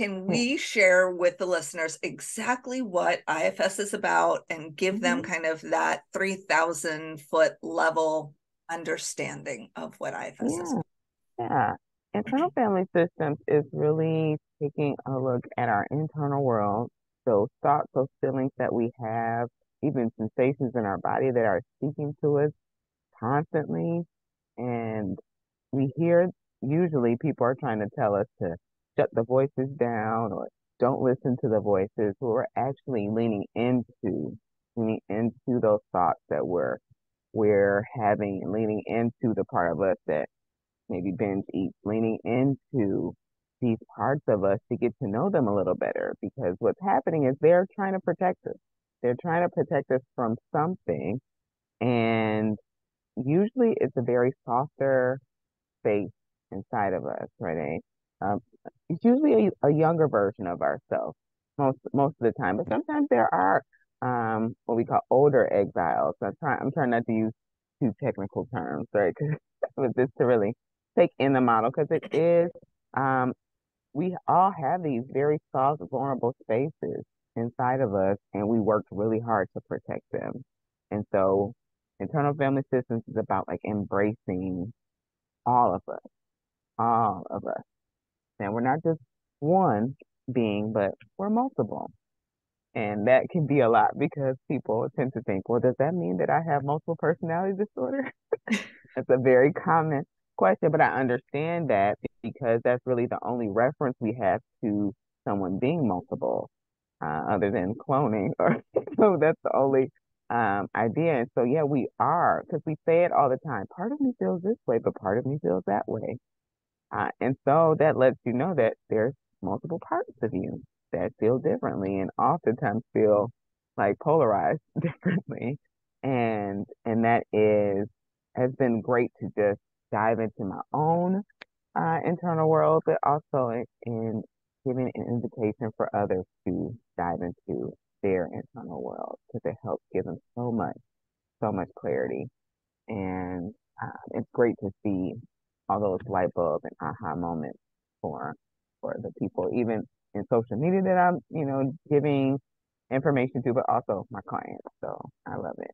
Can we share with the listeners exactly what IFS is about and give them Mhm. kind of that 3,000-foot level understanding of what IFS is? Yeah, yeah. Internal family systems is really taking a look at our internal world, those thoughts, those feelings that we have, even sensations in our body that are speaking to us constantly. And we hear usually people are trying to tell us to shut the voices down or don't listen to the voices. We're actually leaning into those thoughts that we're having, leaning into the part of us that maybe binge eats, leaning into these parts of us to get to know them a little better. Because what's happening is they're trying to protect us. They're trying to protect us from something. And usually it's a very softer space inside of us, right? Um, it's usually a younger version of ourselves most of the time, but sometimes there are what we call older exiles. I'm trying not to use too technical terms, right? 'Cause with this to really take in the model, because it is um, we all have these very soft, vulnerable spaces inside of us, and we worked really hard to protect them. And so, internal family systems is about like embracing all of us, all of us. And we're not just one being, but we're multiple. And that can be a lot because people tend to think, well, does that mean that I have multiple personality disorder? That's a very common question, but I understand that because that's really the only reference we have to someone being multiple, other than cloning. Or so that's the only idea. And so, yeah, we are because we say it all the time. Part of me feels this way, but part of me feels that way. And so that lets you know that there's multiple parts of you that feel differently and oftentimes feel like polarized differently. And that is has been great to just dive into my own internal world, but also in giving an invitation for others to dive into their internal world because it helps give them so much clarity. And it's great to see all those light bulb and aha moments for the people, even in social media that I'm, giving information to, but also my clients. So I love it.